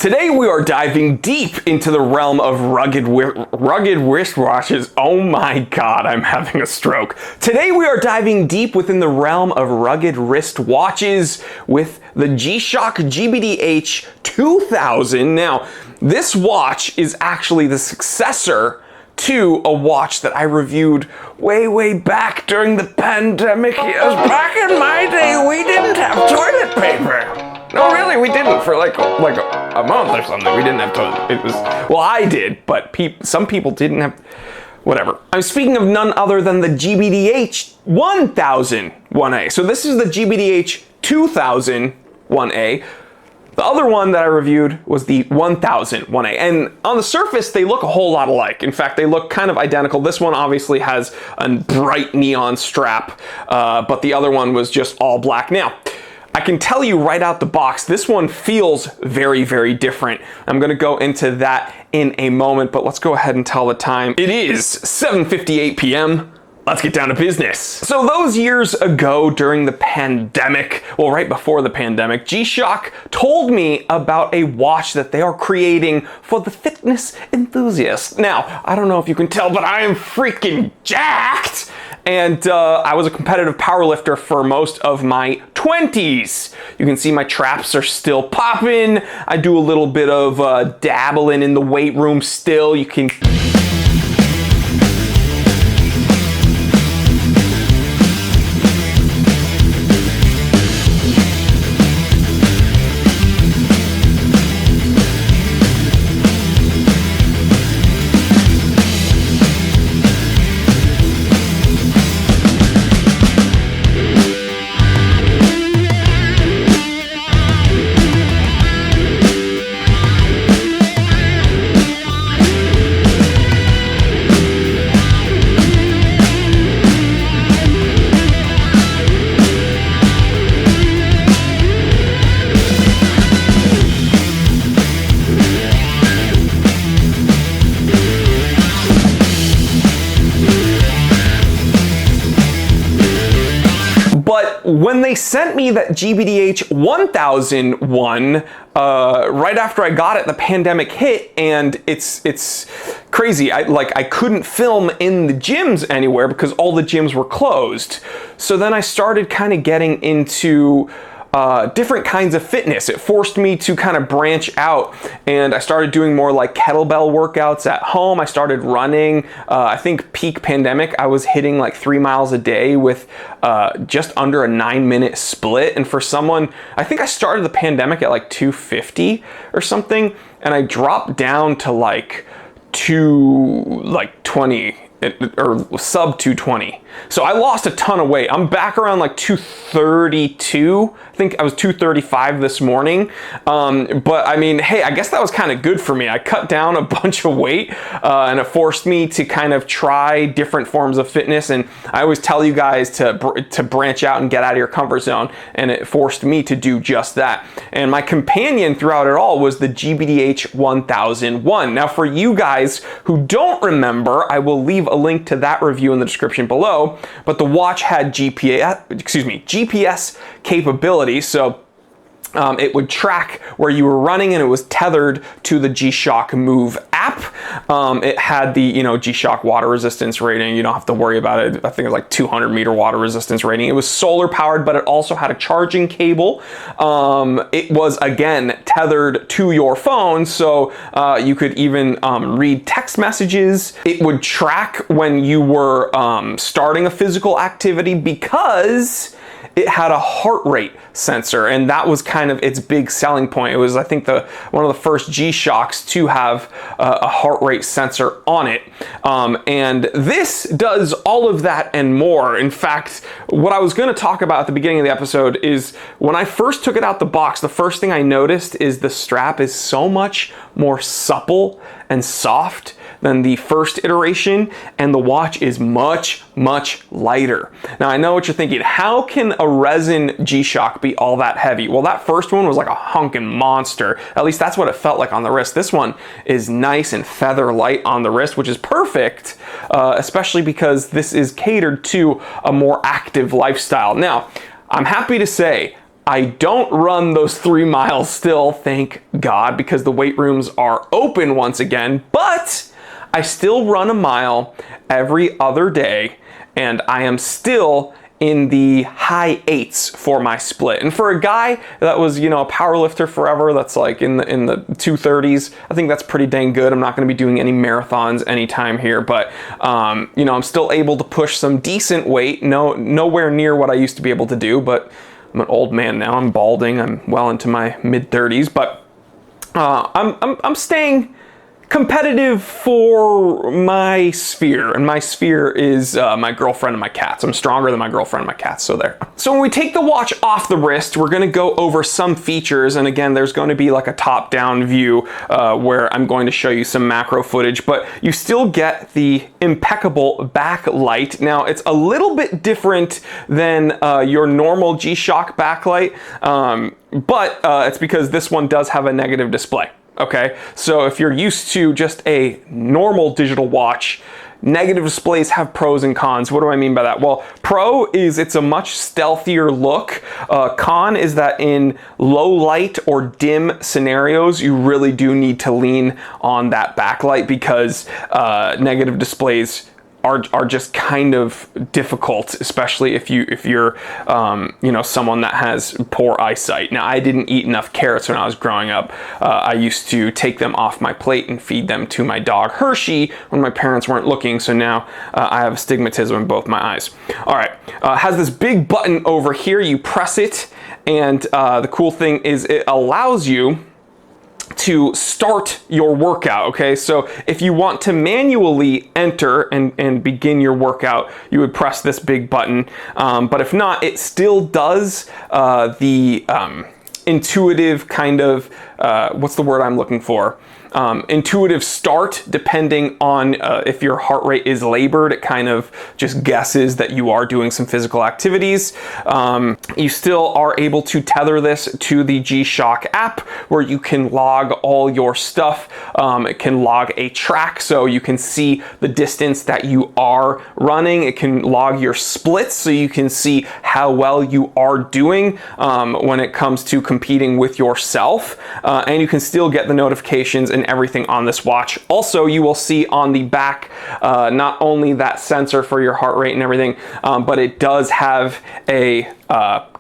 Today we are diving deep into the realm of rugged wristwatches. Oh my god, I'm having a stroke. Today we are diving deep within the realm of rugged wristwatches with the G-Shock GBDH2000. Now, this watch is actually the successor to a watch that I reviewed way back during the pandemic years. Back in my day, we didn't have toilet paper. No, really, we didn't for like a month or something. We didn't have toilet. It was, well, I did, but some people didn't have. Whatever. I'm speaking of none other than the GBDH2000-1A. So this is the GBDH2000-1A. The other one that I reviewed was the 1000-1A, and on the surface they look a whole lot alike. In fact, they look kind of identical. This one obviously has a bright neon strap, but the other one was just all black. Now, I can tell you right out the box, this one feels very different. I'm gonna go into that in a moment, but let's go ahead and tell the time. It is 7:58 p.m. Let's get down to business. So those years ago during the pandemic, well, right before the pandemic, G-Shock told me about a watch that they are creating for the fitness enthusiast. Now, I don't know if you can tell, but I am freaking jacked. And I was a competitive powerlifter for most of my 20s. You can see my traps are still popping. I do a little bit of dabbling in the weight room still. You can... But when they sent me that GBDH1001 right after I got it, the pandemic hit, and it's crazy. I couldn't film in the gyms anywhere because all the gyms were closed. So then I started kind of getting into different kinds of fitness. It forced me to kind of branch out, and I started doing more like kettlebell workouts at home. I started running. I think peak pandemic, I was hitting like 3 miles a day with just under a 9-minute split. And for someone, I think I started the pandemic at like 250 or something, and I dropped down to like 220 or sub 220. So I lost a ton of weight. I'm back around like 232. I think I was 235 this morning. But I mean, hey, I guess that was kind of good for me. I cut down a bunch of weight and it forced me to kind of try different forms of fitness. And I always tell you guys to branch out and get out of your comfort zone. And it forced me to do just that. And my companion throughout it all was the GBDH1001. Now for you guys who don't remember, I will leave a link to that review in the description below. But the watch had GPS capability, so it would track where you were running, and it was tethered to the G-Shock Move app. It had the G-Shock water resistance rating. You don't have to worry about it. I think it was like 200-meter water resistance rating. It was solar powered, but it also had a charging cable. It was again tethered to your phone, so you could even read text messages. It would track when you were starting a physical activity because it had a heart rate sensor, and that was kind of its big selling point. It was, I think, one of the first G-Shocks to have a heart rate sensor on it. And this does all of that and more. In fact, what I was going to talk about at the beginning of the episode is when I first took it out the box, the first thing I noticed is the strap is so much more supple and soft than the first iteration, and the watch is much lighter. Now I know what you're thinking, how can a resin G-Shock be all that heavy? Well, that first one was like a hunkin' monster. At least that's what it felt like on the wrist. This one is nice and feather light on the wrist, which is perfect, especially because this is catered to a more active lifestyle. Now, I'm happy to say I don't run those 3 miles still, thank God, because the weight rooms are open once again, but I still run a mile every other day, and I am still in the high 8s for my split. And for a guy that was, a power lifter forever, that's like in the 230s, I think that's pretty dang good. I'm not gonna be doing any marathons anytime here, but I'm still able to push some decent weight, nowhere near what I used to be able to do, but I'm an old man now, I'm balding, I'm well into my mid 30s, but I'm staying competitive for my sphere, and my sphere is my girlfriend and my cats. I'm stronger than my girlfriend and my cats, so there. So when we take the watch off the wrist, we're gonna go over some features, and again, there's going to be like a top-down view where I'm going to show you some macro footage, but you still get the impeccable backlight. Now, it's a little bit different than your normal G-Shock backlight, but it's because this one does have a negative display. Okay, so if you're used to just a normal digital watch, negative displays have pros and cons. What do I mean by that? Well, pro is it's a much stealthier look. Con is that in low light or dim scenarios, you really do need to lean on that backlight because negative displays are just kind of difficult, especially if you're someone that has poor eyesight. Now, I didn't eat enough carrots when I was growing up. I used to take them off my plate and feed them to my dog Hershey when my parents weren't looking, so now I have astigmatism in both my eyes. All right, has this big button over here. You press it, and the cool thing is it allows you to start your workout, okay? So if you want to manually enter and begin your workout, you would press this big button. But if not, it still does the intuitive kind of, what's the word I'm looking for? Intuitive start, depending on if your heart rate is labored. It kind of just guesses that you are doing some physical activities. You still are able to tether this to the G-Shock app where you can log all your stuff. It can log a track so you can see the distance that you are running. It can log your splits so you can see how well you are doing when it comes to competing with yourself. And you can still get the notifications and everything on this watch. Also, you will see on the back not only that sensor for your heart rate and everything, but it does have a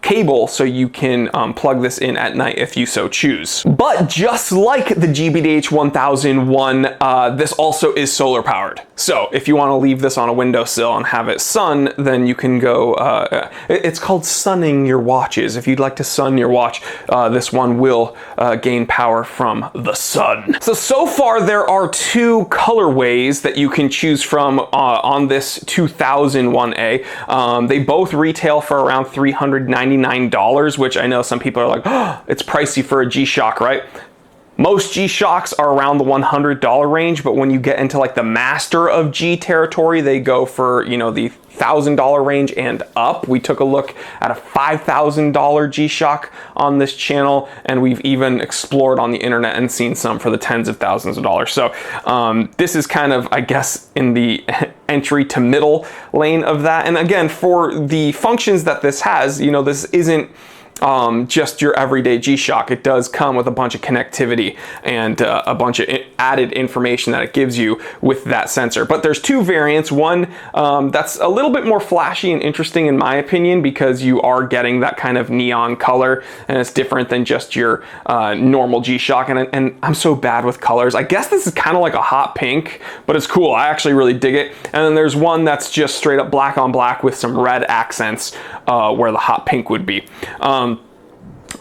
cable so you can plug this in at night if you so choose. But just like the GBDH2000-1, this also is solar powered. So if you want to leave this on a windowsill and have it sun, then you can go, it's called sunning your watches. If you'd like to sun your watch, this one will gain power from the sun. So far there are 2 colorways that you can choose from on this 2000-1A. They both retail for around $399, which I know some people are like, oh, it's pricey for a G-Shock, right? Most G-Shocks are around the $100 range, but when you get into like the master of G territory, they go for, the $1,000 range and up. We took a look at a $5,000 G-Shock on this channel, and we've even explored on the internet and seen some for the tens of thousands of dollars. So this is kind of, I guess, in the entry to middle lane of that. And again, for the functions that this has, this isn't just your everyday G-Shock. It does come with a bunch of connectivity and a bunch of added information that it gives you with that sensor. But there's 2 variants. One that's a little bit more flashy and interesting in my opinion because you are getting that kind of neon color and it's different than just your normal G-Shock. And I'm so bad with colors. I guess this is kind of like a hot pink, but it's cool. I actually really dig it. And then there's one that's just straight up black on black with some red accents where the hot pink would be.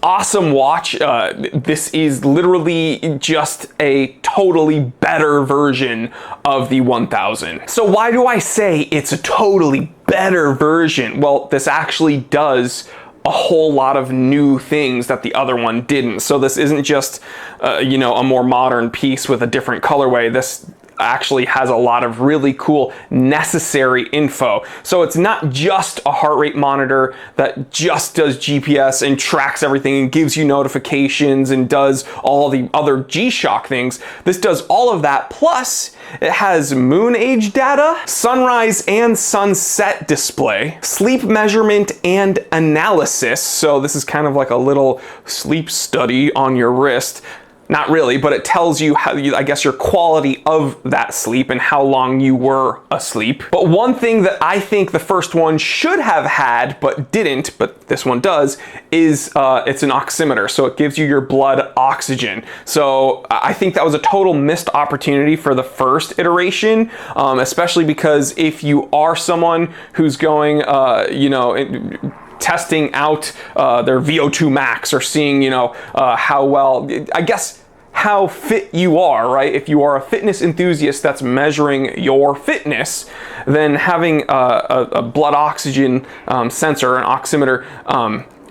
Awesome watch. This is literally just a totally better version of the 1000. So why do I say it's a totally better version? Well, this actually does a whole lot of new things that the other one didn't. So this isn't just, a more modern piece with a different colorway. This actually has a lot of really cool necessary info. So it's not just a heart rate monitor that just does GPS and tracks everything and gives you notifications and does all the other G-Shock things. This does all of that, plus it has moon age data, sunrise and sunset display, sleep measurement and analysis. So this is kind of like a little sleep study on your wrist. Not really, but it tells you how, I guess, your quality of that sleep and how long you were asleep. But one thing that I think the first one should have had, but didn't, but this one does, is it's an oximeter. So it gives you your blood oxygen. So I think that was a total missed opportunity for the first iteration, especially because if you are someone who's going, testing out their VO2 max or seeing, how well, I guess, how fit you are, right? If you are a fitness enthusiast that's measuring your fitness, then having a blood oxygen sensor, an oximeter,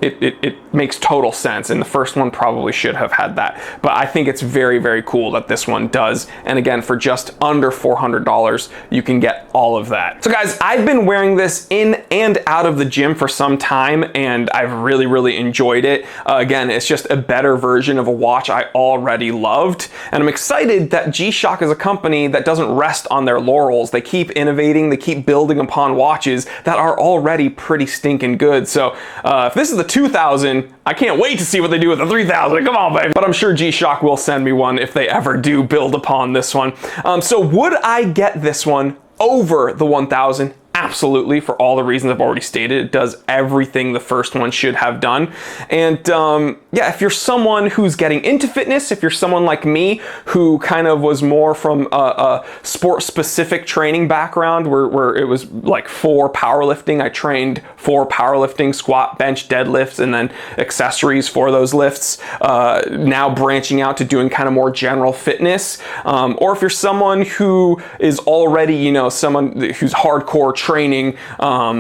it makes total sense, and the first one probably should have had that. But I think it's very, very cool that this one does. And again, for just under $400, you can get all of that. So guys, I've been wearing this in and out of the gym for some time, and I've really, really enjoyed it. Again, it's just a better version of a watch I already loved. And I'm excited that G-Shock is a company that doesn't rest on their laurels. They keep innovating, they keep building upon watches that are already pretty stinking good. So if this is the 2000, I can't wait to see what they do with the 3000. Come on, baby. But I'm sure G-Shock will send me one if they ever do build upon this one. So would I get this one over the 1000? Absolutely, for all the reasons I've already stated. It does everything the first one should have done. And yeah, if you're someone who's getting into fitness, if you're someone like me who kind of was more from a sport-specific training background where it was like for powerlifting, I trained for powerlifting, squat, bench, deadlifts, and then accessories for those lifts. Now branching out to doing kind of more general fitness. Or if you're someone who is already, someone who's hardcore training,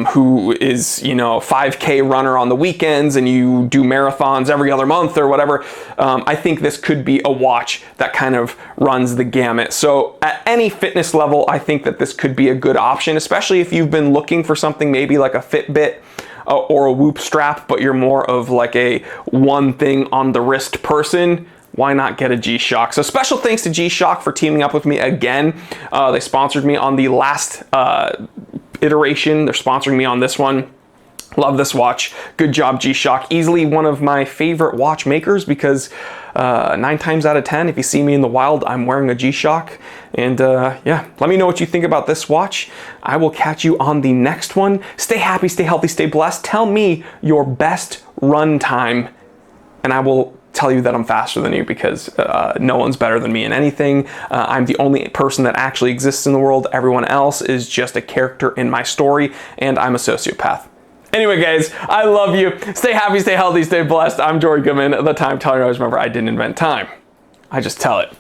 who is, 5K runner on the weekends and you do marathons every other month or whatever, I think this could be a watch that kind of runs the gamut. So at any fitness level, I think that this could be a good option, especially if you've been looking for something maybe like a Fitbit or a Whoop strap, but you're more of like a one thing on the wrist person. Why not get a G-Shock? So special thanks to G-Shock for teaming up with me again. They sponsored me on the last iteration. They're sponsoring me on this one. Love this watch. Good job, G-Shock. Easily one of my favorite watchmakers because 9 times out of 10, if you see me in the wild, I'm wearing a G-Shock. And yeah, let me know what you think about this watch. I will catch you on the next one. Stay happy, stay healthy, stay blessed. Tell me your best run time, and I will tell you that I'm faster than you because no one's better than me in anything. I'm the only person that actually exists in the world. Everyone else is just a character in my story, and I'm a sociopath. Anyway, guys, I love you. Stay happy, stay healthy, stay blessed. I'm Jory Goodman, the time teller. Always remember, I didn't invent time. I just tell it.